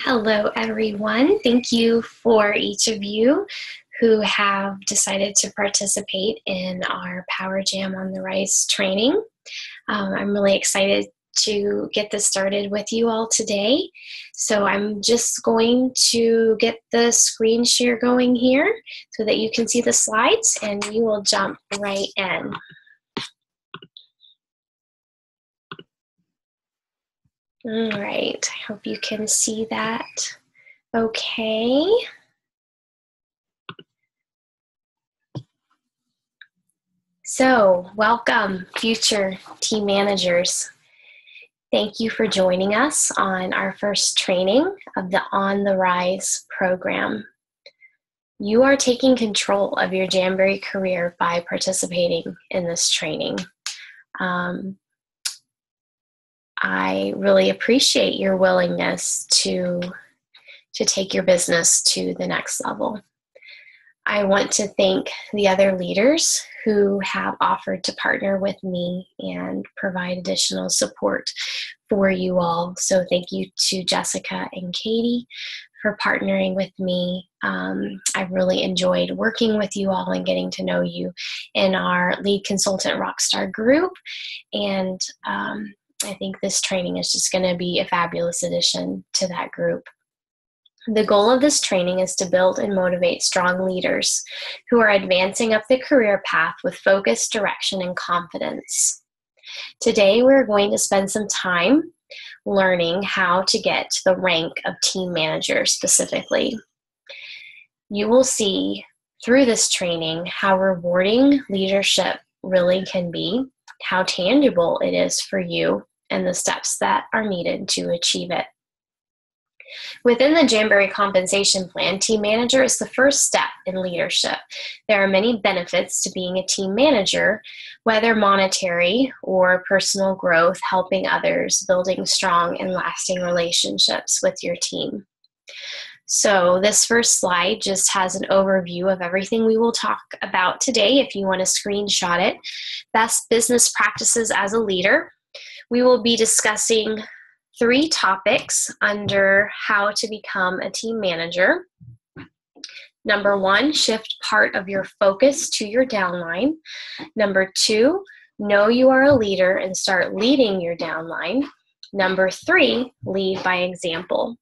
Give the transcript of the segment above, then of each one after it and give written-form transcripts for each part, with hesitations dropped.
Hello, everyone. Thank you for each of you who have decided to participate in our Power Jam on the Rise training. I'm really excited to get this started with you all today. So I'm just going to get the screen share going here so that you can see the slides, and we will jump right in. All right, I hope you can see that. Okay. So, welcome, future team managers. Thank you for joining us on our first training of the On the Rise program. You are taking control of your Jamboree career by participating in this training. I really appreciate your willingness to take your business to the next level. I want to thank the other leaders who have offered to partner with me and provide additional support for you all. So thank you to Jessica and Katie for partnering with me. I've really enjoyed working with you all and getting to know you in our Lead Consultant Rockstar group. And I think this training is just going to be a fabulous addition to that group. The goal of this training is to build and motivate strong leaders who are advancing up the career path with focus, direction, and confidence. Today, we're going to spend some time learning how to get to the rank of team manager specifically. You will see through this training how rewarding leadership really can be, how tangible it is for you, and the steps that are needed to achieve it. Within the Jamboree Compensation Plan, team manager is the first step in leadership. There are many benefits to being a team manager, whether monetary or personal growth, helping others, building strong and lasting relationships with your team. So this first slide just has an overview of everything we will talk about today. If you want to screenshot it, best business practices as a leader. We will be discussing 3 topics under how to become a team manager. Number 1, shift part of your focus to your downline. Number 2, know you are a leader and start leading your downline. Number 3, lead by example.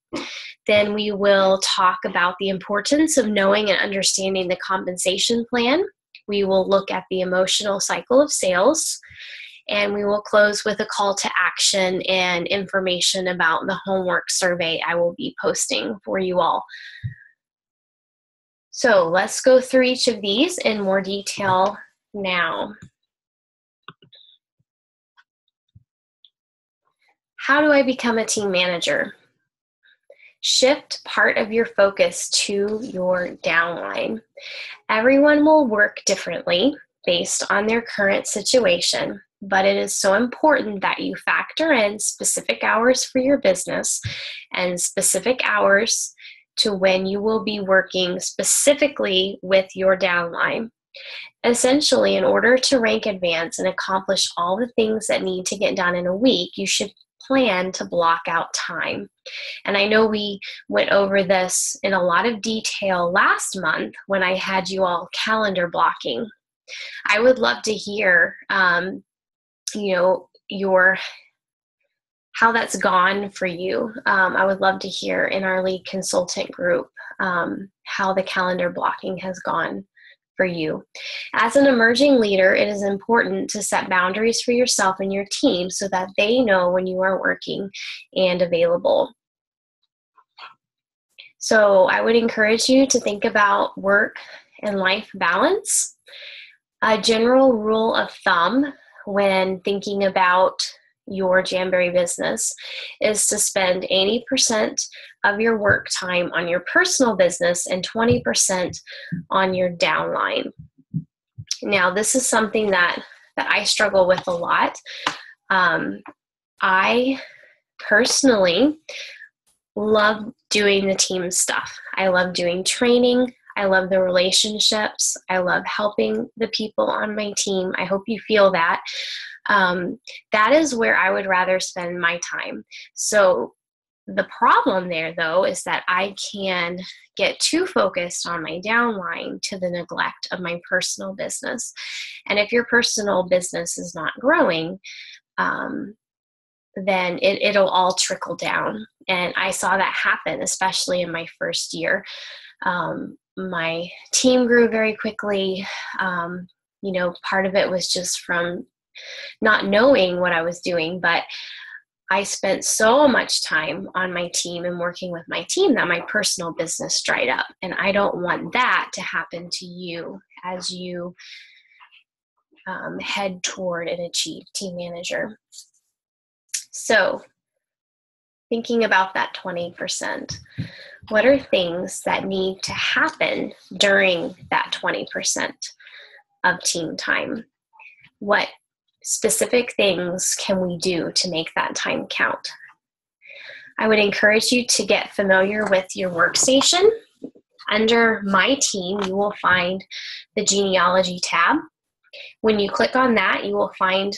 Then we will talk about the importance of knowing and understanding the compensation plan. We will look at the emotional cycle of sales. And we will close with a call to action and information about the homework survey I will be posting for you all. So let's go through each of these in more detail now. How do I become a team manager? Shift part of your focus to your downline. Everyone will work differently based on their current situation, but it is so important that you factor in specific hours for your business and specific hours to when you will be working specifically with your downline. Essentially, in order to rank advance and accomplish all the things that need to get done in a week, you should plan to block out time. And I know we went over this in a lot of detail last month when I had you all calendar blocking. I would love to hear how that's gone for you. I would love to hear in our lead consultant group how the calendar blocking has gone for you. As an emerging leader, it is important to set boundaries for yourself and your team so that they know when you are working and available. So I would encourage you to think about work and life balance. A general rule of thumb when thinking about your Jamboree business is to spend 80% of your work time on your personal business and 20% on your downline. Now, this is something that I struggle with a lot. I personally love doing the team stuff. I love doing training. I love the relationships. I love helping the people on my team. I hope you feel that. That is where I would rather spend my time. So The problem there, though, is that I can get too focused on my downline to the neglect of my personal business. And if your personal business is not growing, then it'll all trickle down. And I saw that happen, especially in my first year. My team grew very quickly. Part of it was just from not knowing what I was doing, but I spent so much time on my team and working with my team that my personal business dried up. And I don't want that to happen to you as you head toward and achieve team manager. So thinking about that 20%, what are things that need to happen during that 20% of team time? What specific things can we do to make that time count? I would encourage you to get familiar with your workstation. Under My Team, you will find the genealogy tab. When you click on that, you will find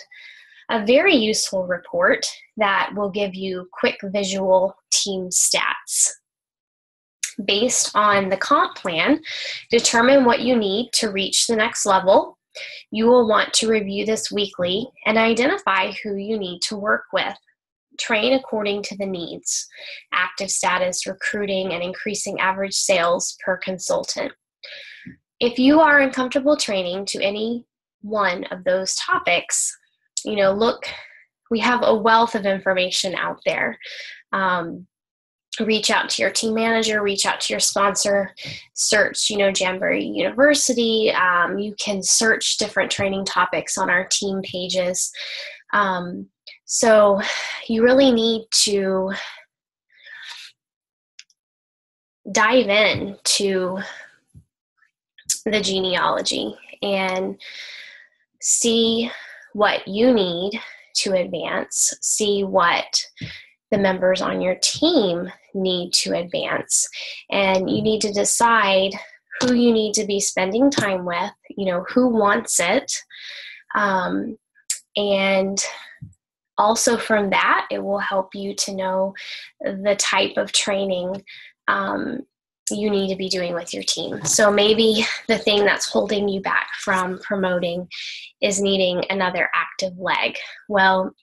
a very useful report that will give you quick visual team stats. Based on the comp plan, determine what you need to reach the next level. You will want to review this weekly and identify who you need to work with. Train according to the needs, active status, recruiting, and increasing average sales per consultant. If you are uncomfortable training to any one of those topics, look, we have a wealth of information out there. Reach out to your team manager, reach out to your sponsor, search, Jamboree University. You can search different training topics on our team pages. So you really need to dive in to the genealogy and see what you need to advance, see what the members on your team need to advance. And you need to decide who you need to be spending time with, who wants it. And also from that, it will help you to know the type of training you need to be doing with your team. So maybe the thing that's holding you back from promoting is needing another active leg. Well,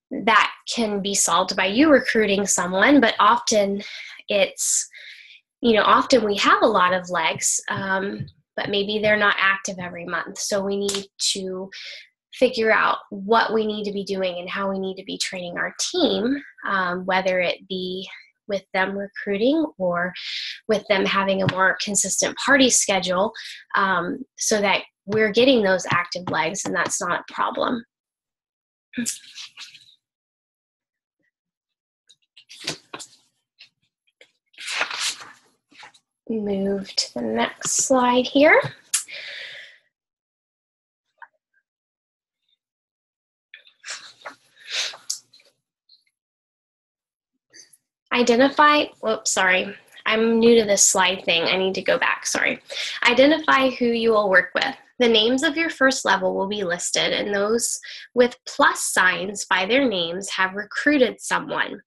that can be solved by you recruiting someone, but often it's, often we have a lot of legs, but maybe they're not active every month. So we need to figure out what we need to be doing and how we need to be training our team, whether it be with them recruiting or with them having a more consistent party schedule, so that we're getting those active legs and that's not a problem. Move to the next slide here. Identify, sorry. I'm new to this slide thing. I need to go back, sorry. Identify who you will work with. The names of your first level will be listed, and those with plus signs by their names have recruited someone.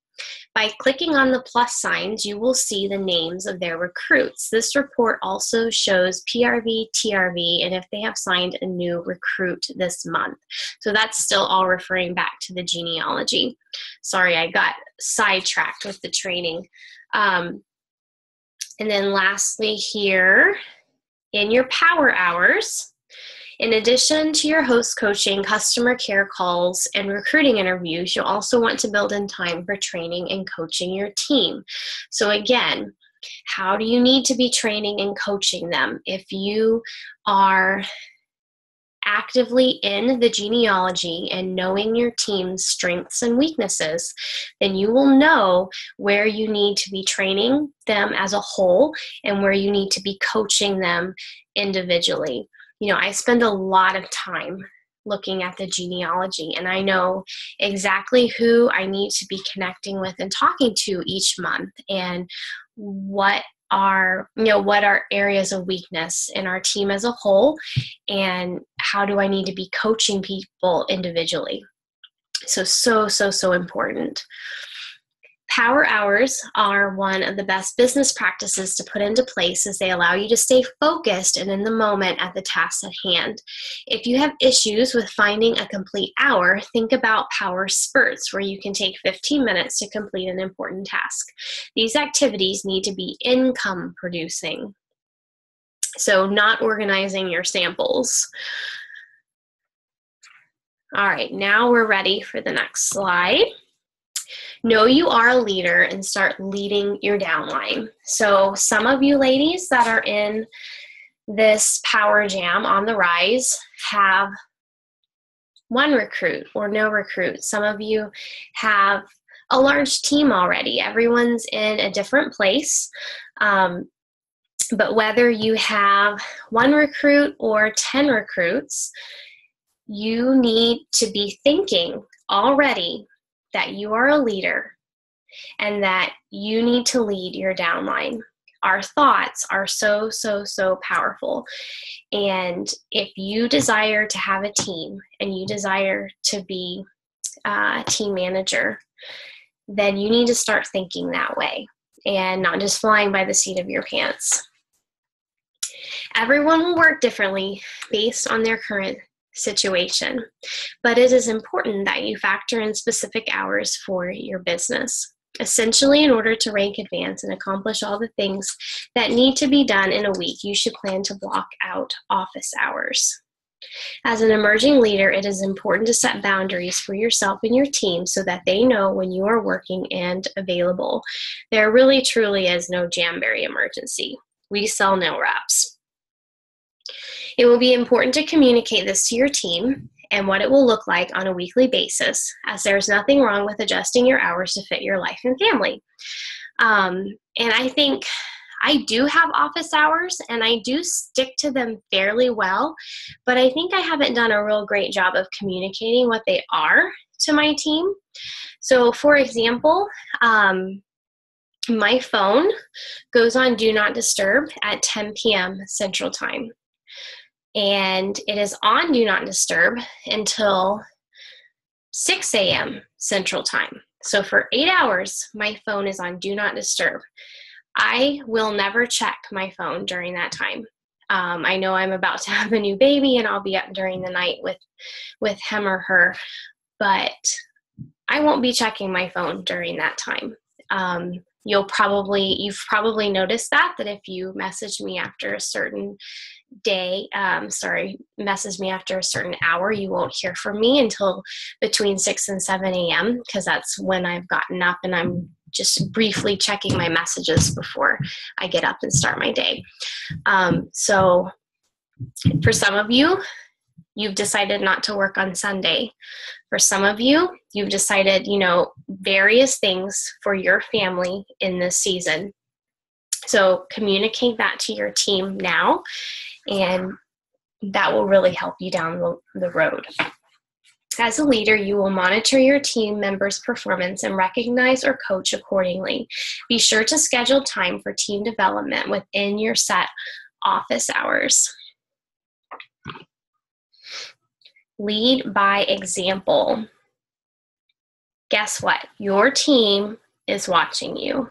By clicking on the plus signs, you will see the names of their recruits. This report also shows PRV, TRV, and if they have signed a new recruit this month. So that's still all referring back to the genealogy. Sorry, I got sidetracked with the training. And then lastly here, in your power hours, in addition to your host coaching, customer care calls, and recruiting interviews, you'll also want to build in time for training and coaching your team. So again, how do you need to be training and coaching them? If you are actively in the genealogy and knowing your team's strengths and weaknesses, then you will know where you need to be training them as a whole and where you need to be coaching them individually. I spend a lot of time looking at the genealogy, and I know exactly who I need to be connecting with and talking to each month, and what are areas of weakness in our team as a whole, and how do I need to be coaching people individually. So important. Power hours are one of the best business practices to put into place as they allow you to stay focused and in the moment at the task at hand. If you have issues with finding a complete hour, think about power spurts where you can take 15 minutes to complete an important task. These activities need to be income producing, so not organizing your samples. All right, now we're ready for the next slide. Know you are a leader and start leading your downline. So some of you ladies that are in this Power Jam on the Rise have one recruit or no recruit. Some of you have a large team already. Everyone's in a different place. But whether you have one recruit or 10 recruits, you need to be thinking already that you are a leader and that you need to lead your downline. Our thoughts are so, so, so powerful. And if you desire to have a team and you desire to be a team manager, then you need to start thinking that way and not just flying by the seat of your pants. Everyone will work differently based on their current situation, but it is important that you factor in specific hours for your business. Essentially, in order to rank, advance, and accomplish all the things that need to be done in a week, you should plan to block out office hours. As an emerging leader, it is important to set boundaries for yourself and your team so that they know when you are working and available. There really, truly is no Jamberry emergency. We sell nail wraps. It will be important to communicate this to your team and what it will look like on a weekly basis, as there's nothing wrong with adjusting your hours to fit your life and family. And I think I do have office hours and I do stick to them fairly well, but I think I haven't done a real great job of communicating what they are to my team. So for example, my phone goes on Do Not Disturb at 10 p.m. Central Time. And it is on Do Not Disturb until 6 a.m. Central Time. So for 8 hours, my phone is on Do Not Disturb. I will never check my phone during that time. I know I'm about to have a new baby and I'll be up during the night with him or her, but I won't be checking my phone during that time. You've probably noticed that if you message me after a certain message me after a certain hour, you won't hear from me until between 6 and 7 a.m. because that's when I've gotten up and I'm just briefly checking my messages before I get up and start my day. So for some of you, you've decided not to work on Sunday. For some of you, you've decided, various things for your family in this season. So communicate that to your team now, and that will really help you down the road. As a leader, you will monitor your team members' performance and recognize or coach accordingly. Be sure to schedule time for team development within your set office hours. Lead by example. Guess what? Your team is watching you.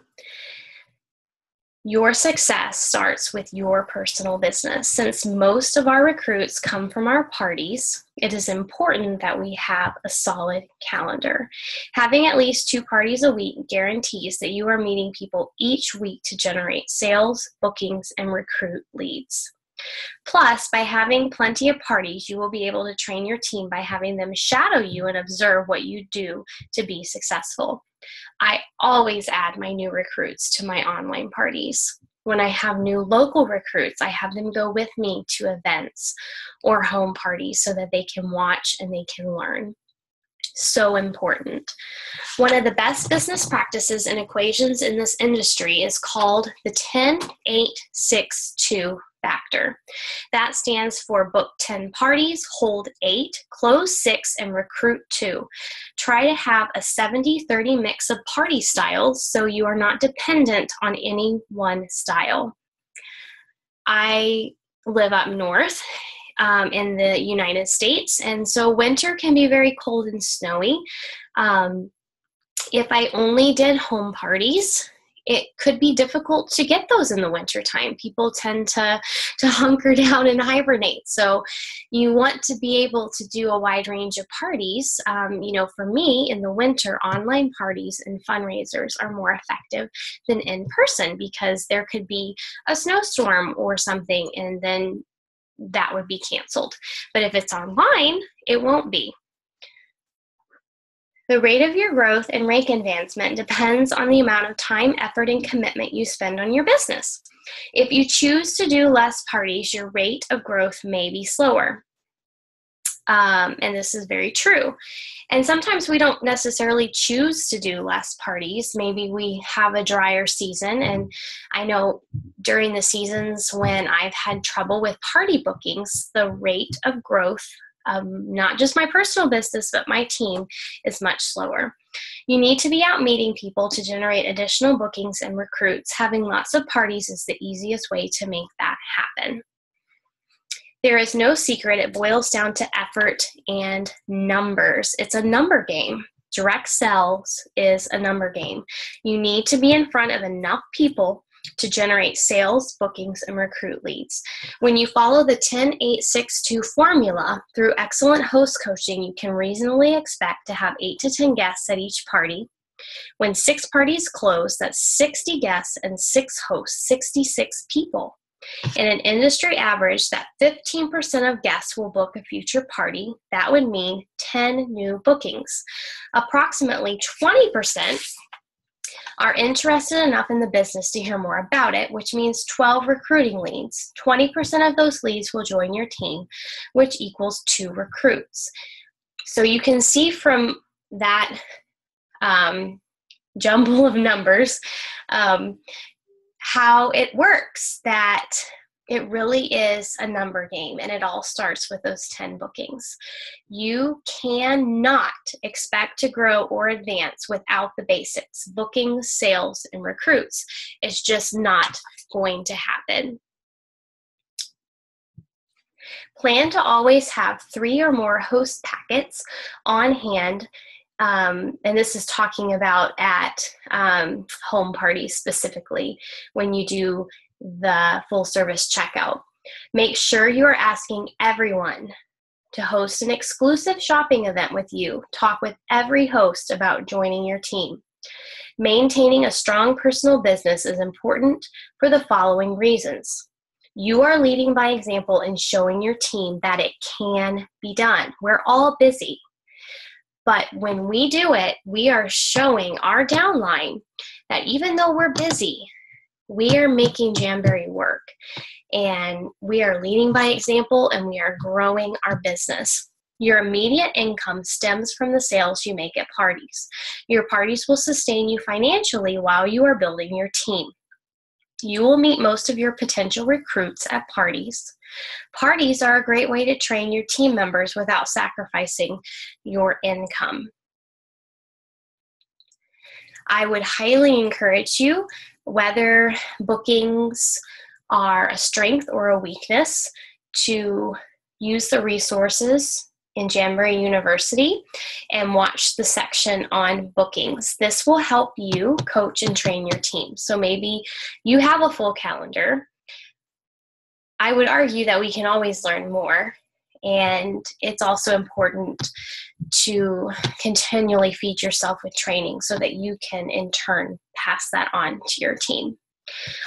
Your success starts with your personal business. Since most of our recruits come from our parties, it is important that we have a solid calendar. Having at least 2 parties a week guarantees that you are meeting people each week to generate sales, bookings, and recruit leads. Plus, by having plenty of parties, you will be able to train your team by having them shadow you and observe what you do to be successful. I always add my new recruits to my online parties. When I have new local recruits, I have them go with me to events or home parties so that they can watch and they can learn. So important. One of the best business practices and equations in this industry is called the 10-8-6-2 factor. That stands for book 10 parties, hold 8, close 6, and recruit 2. Try to have a 70-30 mix of party styles so you are not dependent on any one style. I live up north in the United States, and so winter can be very cold and snowy. If I only did home parties, it could be difficult to get those in the wintertime. People tend to hunker down and hibernate. So you want to be able to do a wide range of parties. For me, in the winter, online parties and fundraisers are more effective than in person, because there could be a snowstorm or something, and then that would be canceled. But if it's online, it won't be. The rate of your growth and rank advancement depends on the amount of time, effort, and commitment you spend on your business. If you choose to do less parties, your rate of growth may be slower. And this is very true. And sometimes we don't necessarily choose to do less parties. Maybe we have a drier season. And I know during the seasons when I've had trouble with party bookings, the rate of growth, not just my personal business, but my team, is much slower. You need to be out meeting people to generate additional bookings and recruits. Having lots of parties is the easiest way to make that happen. There is no secret. It boils down to effort and numbers. It's a number game. Direct sales is a number game. You need to be in front of enough people to generate sales, bookings, and recruit leads. When you follow the 10-8-6-2 formula through excellent host coaching, you can reasonably expect to have 8 to 10 guests at each party. When 6 parties close, that's 60 guests and 6 hosts, 66 people. In an industry average, that 15% of guests will book a future party. That would mean 10 new bookings. Approximately 20% are interested enough in the business to hear more about it, which means 12 recruiting leads. 20% of those leads will join your team, which equals 2 recruits. So you can see from that jumble of numbers how it works, that it really is a number game, and it all starts with those 10 bookings. You cannot expect to grow or advance without the basics: bookings, sales, and recruits. It's just not going to happen. Plan to always have 3 or more host packets on hand. And this is talking about at home parties specifically, when you do the full service checkout. Make sure you are asking everyone to host an exclusive shopping event with you. Talk with every host about joining your team. Maintaining a strong personal business is important for the following reasons. You are leading by example and showing your team that it can be done. We're all busy. But when we do it, we are showing our downline that even though we're busy, we are making Jamberry work, and we are leading by example, and we are growing our business. Your immediate income stems from the sales you make at parties. Your parties will sustain you financially while you are building your team. You will meet most of your potential recruits at parties. Parties are a great way to train your team members without sacrificing your income. I would highly encourage you, whether bookings are a strength or a weakness, to use the resources in Jamberry University and watch the section on bookings. This will help you coach and train your team. So maybe you have a full calendar. I would argue that we can always learn more, and it's also important to continually feed yourself with training so that you can in turn pass that on to your team.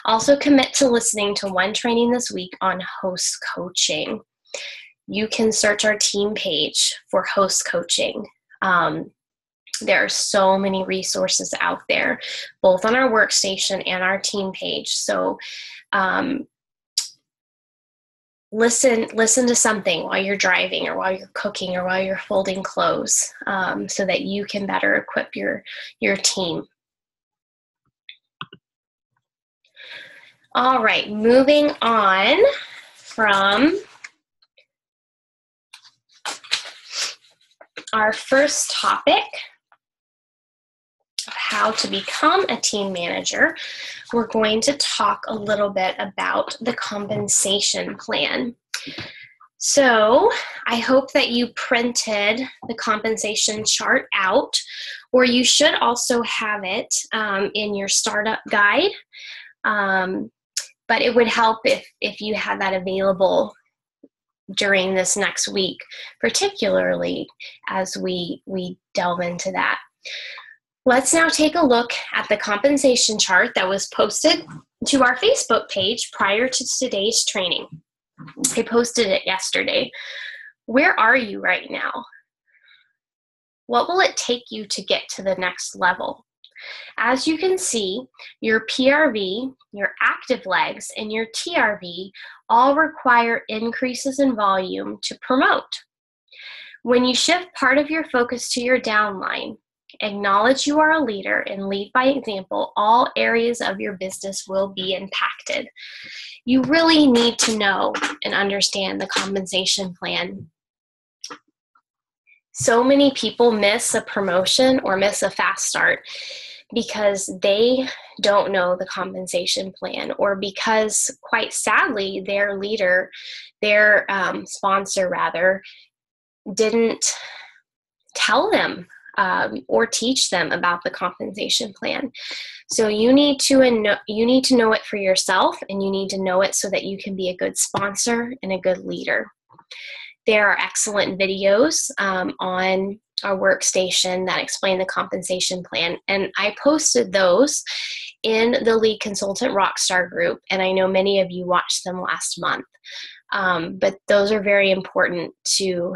Also commit to listening to one training this week on host coaching. You can search our team page for host coaching. There are so many resources out there, both on our workstation and our team page. So listen to something while you're driving, or while you're cooking, or while you're folding clothes, so that you can better equip your team. All right, moving on from our first topic of how to become a team manager, we're going to talk a little bit about the compensation plan. So I hope that you printed the compensation chart out, or you should also have it in your startup guide. But it would help if you had that available during this next week, particularly as we delve into that. Let's now take a look at the compensation chart that was posted to our Facebook page prior to today's training. I posted it yesterday. Where are you right now? What will it take you to get to the next level? As you can see, your PRV, your active legs, and your TRV all require increases in volume to promote. When you shift part of your focus to your downline, acknowledge you are a leader and lead by example, all areas of your business will be impacted. You really need to know and understand the compensation plan. So many people miss a promotion or miss a fast start because they don't know the compensation plan, or because, quite sadly, their leader, their sponsor rather, didn't tell them or teach them about the compensation plan. So you need to know it for yourself, and you need to know it so that you can be a good sponsor and a good leader. There are excellent videos on our workstation that explain the compensation plan, and I posted those in the Lead Consultant Rockstar group, and I know many of you watched them last month. But those are very important to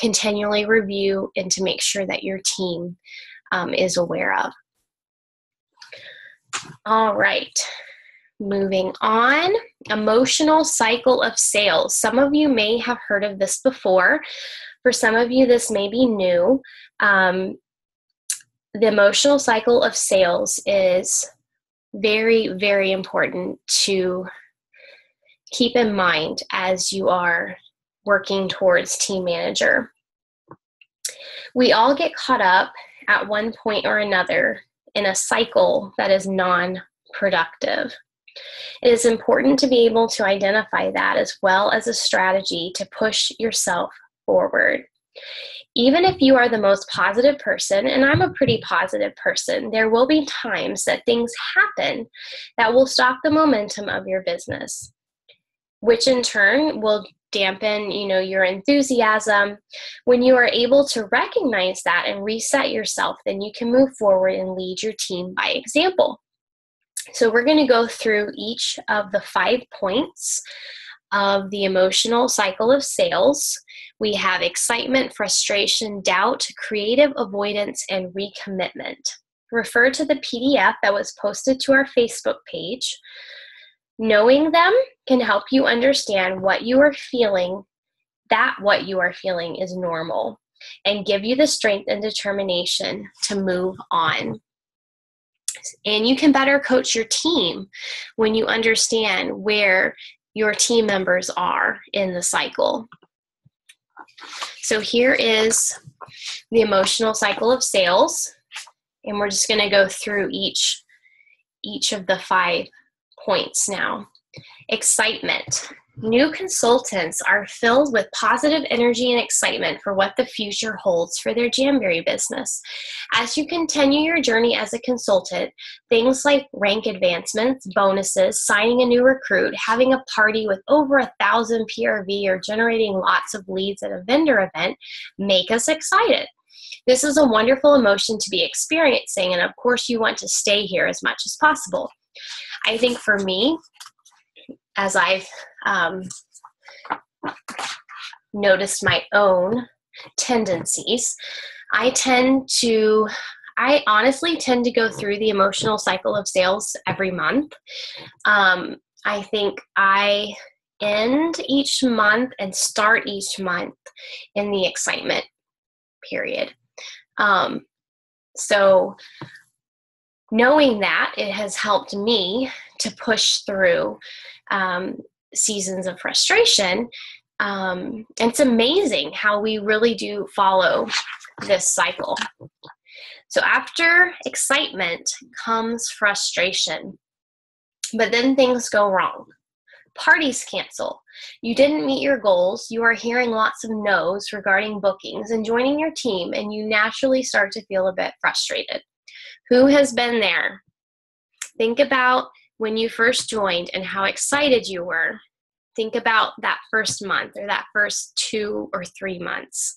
continually review and to make sure that your team is aware of. All right, moving on. Emotional cycle of sales. Some of you may have heard of this before. For some of you, this may be new. The emotional cycle of sales is very, very important to keep in mind as you are working towards team manager. We all get caught up at one point or another in a cycle that is non-productive. It is important to be able to identify that, as well as a strategy to push yourself forward. Even if you are the most positive person, and I'm a pretty positive person, there will be times that things happen that will stop the momentum of your business, which in turn will dampen, your enthusiasm. When you are able to recognize that and reset yourself, then you can move forward and lead your team by example. So we're going to go through each of the 5 points of the emotional cycle of sales. We have excitement, frustration, doubt, creative avoidance, and recommitment. Refer to the PDF that was posted to our Facebook page. Knowing them can help you understand what you are feeling, that what you are feeling is normal, and give you the strength and determination to move on. And you can better coach your team when you understand where your team members are in the cycle. So here is the emotional cycle of sales, and we're just going to go through each of the 5 points now. Excitement. New consultants are filled with positive energy and excitement for what the future holds for their Jamberry business. As you continue your journey as a consultant, things like rank advancements, bonuses, signing a new recruit, having a party with over 1,000 PRV, or generating lots of leads at a vendor event make us excited. This is a wonderful emotion to be experiencing, and of course you want to stay here as much as possible. I think for me, as I've noticed my own tendencies, I honestly tend to go through the emotional cycle of sales every month. I think I end each month and start each month in the excitement period. So knowing that, it has helped me to push through seasons of frustration. And it's amazing how we really do follow this cycle. So after excitement comes frustration, but then things go wrong. Parties cancel. You didn't meet your goals. You are hearing lots of no's regarding bookings and joining your team, and you naturally start to feel a bit frustrated. Who has been there? Think about when you first joined and how excited you were. Think about that first month or that first 2 or 3 months.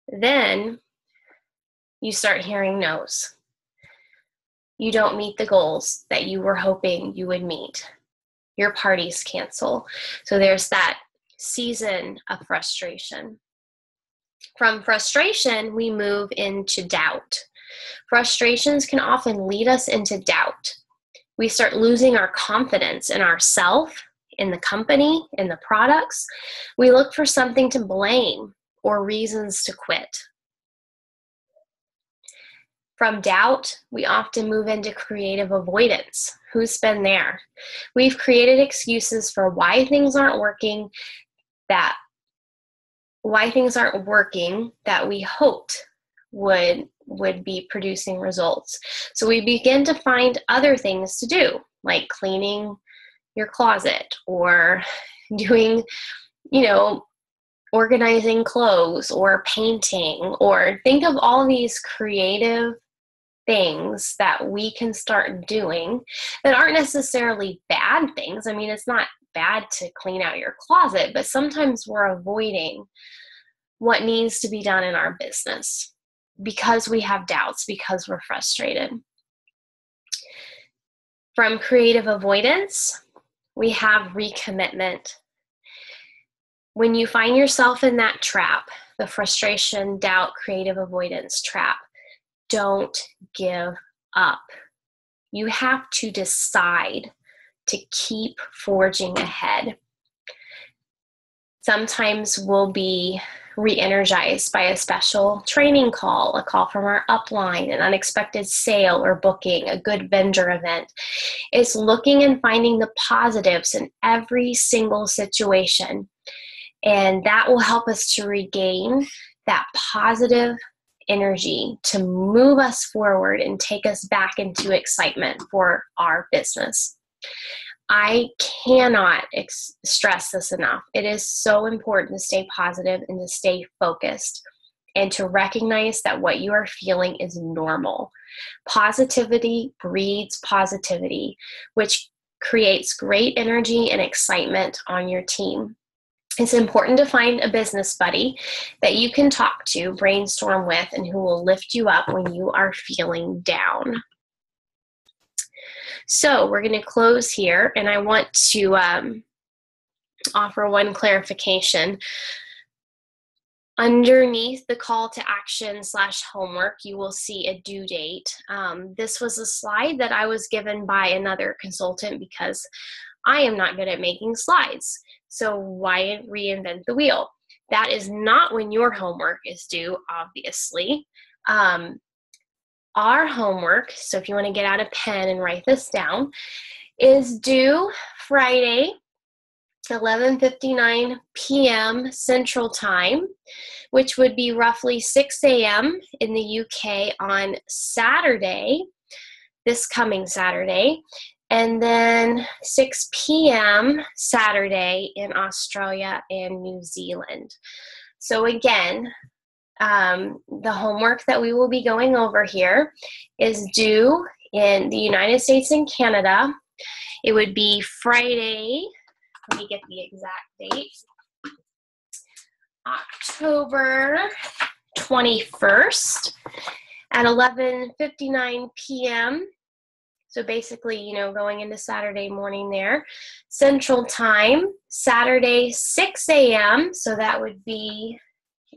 Then you start hearing no's. You don't meet the goals that you were hoping you would meet. Your parties cancel. So there's that season of frustration. From frustration, we move into doubt. Frustrations can often lead us into doubt. We start losing our confidence in ourselves, in the company, in the products. We look for something to blame or reasons to quit. From doubt, we often move into creative avoidance. Who's been there? We've created excuses for why things aren't working that we hoped would be producing results. So we begin to find other things to do, like cleaning your closet or doing, organizing clothes or painting, or think of all these creative things that we can start doing that aren't necessarily bad things. I mean, it's not bad to clean out your closet, but sometimes we're avoiding what needs to be done in our business because we have doubts, because we're frustrated. From creative avoidance, we have recommitment. When you find yourself in that trap, the frustration, doubt, creative avoidance trap, don't give up. You have to decide to keep forging ahead. Sometimes we'll be re-energized by a special training call, a call from our upline, an unexpected sale or booking, a good vendor event. It's looking and finding the positives in every single situation. And that will help us to regain that positive energy to move us forward and take us back into excitement for our business. I cannot stress this enough. It is so important to stay positive and to stay focused and to recognize that what you are feeling is normal. Positivity breeds positivity, which creates great energy and excitement on your team. It's important to find a business buddy that you can talk to, brainstorm with, and who will lift you up when you are feeling down. So we're going to close here, and I want to offer one clarification. Underneath the call to action / homework, you will see a due date. This was a slide that I was given by another consultant because I am not good at making slides. So why reinvent the wheel? That is not when your homework is due, obviously. Our homework, so if you want to get out a pen and write this down, is due Friday, 11:59 p.m. Central Time, which would be roughly 6 a.m. in the UK on Saturday, this coming Saturday, and then 6 p.m. Saturday in Australia and New Zealand. So again, the homework that we will be going over here is due in the United States and Canada. It would be Friday, let me get the exact date, October 21st at 11:59 p.m. So basically, going into Saturday morning there, Central Time, Saturday 6 a.m. So that would be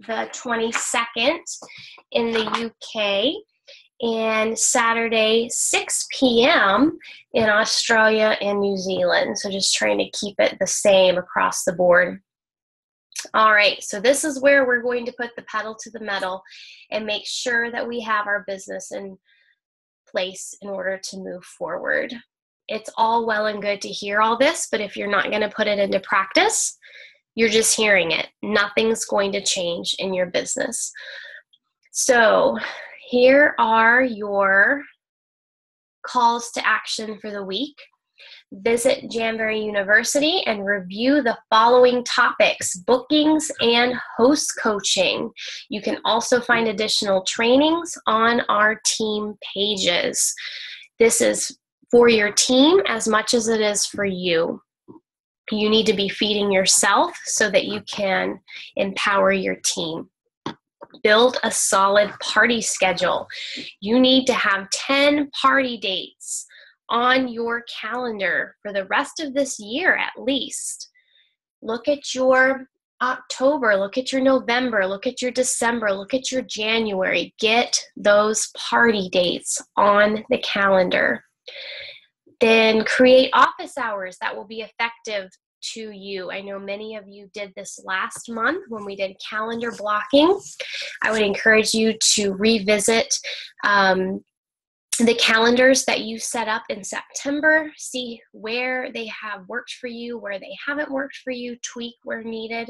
the 22nd in the UK, and Saturday 6 p.m. in Australia and New Zealand. So just trying to keep it the same across the board. All right, so this is where we're going to put the pedal to the metal and make sure that we have our business in place in order to move forward. It's all well and good to hear all this, but if you're not going to put it into practice, you're just hearing it. Nothing's going to change in your business. So here are your calls to action for the week. Visit Janbury University and review the following topics: bookings and host coaching. You can also find additional trainings on our team pages. This is for your team as much as it is for you. You need to be feeding yourself so that you can empower your team. Build a solid party schedule. You need to have 10 party dates on your calendar for the rest of this year at least. Look at your October, look at your November, look at your December, look at your January. Get those party dates on the calendar. Then create office hours that will be effective to you. I know many of you did this last month when we did calendar blocking. I would encourage you to revisit the calendars that you set up in September, see where they have worked for you, where they haven't worked for you, tweak where needed,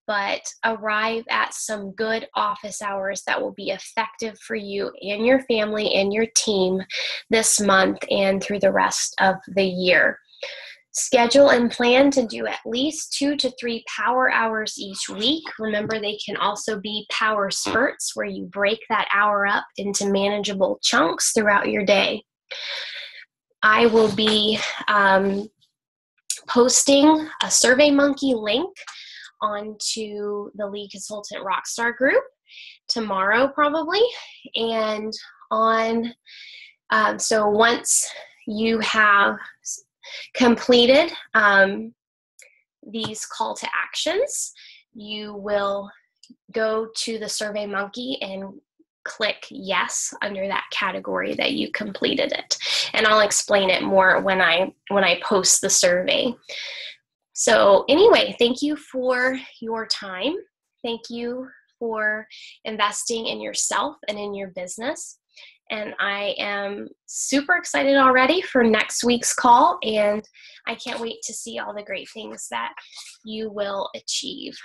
but arrive at some good office hours that will be effective for you and your family and your team this month and through the rest of the year. Schedule and plan to do at least 2 to 3 power hours each week. Remember, they can also be power spurts where you break that hour up into manageable chunks throughout your day. I will be posting a SurveyMonkey link onto the Lead Consultant Rockstar group tomorrow probably. And so once you have completed these call to actions, you will go to the SurveyMonkey and click yes under that category that you completed it. And I'll explain it more when I post the survey. So anyway, thank you for your time. Thank you for investing in yourself and in your business. And I am super excited already for next week's call, and I can't wait to see all the great things that you will achieve.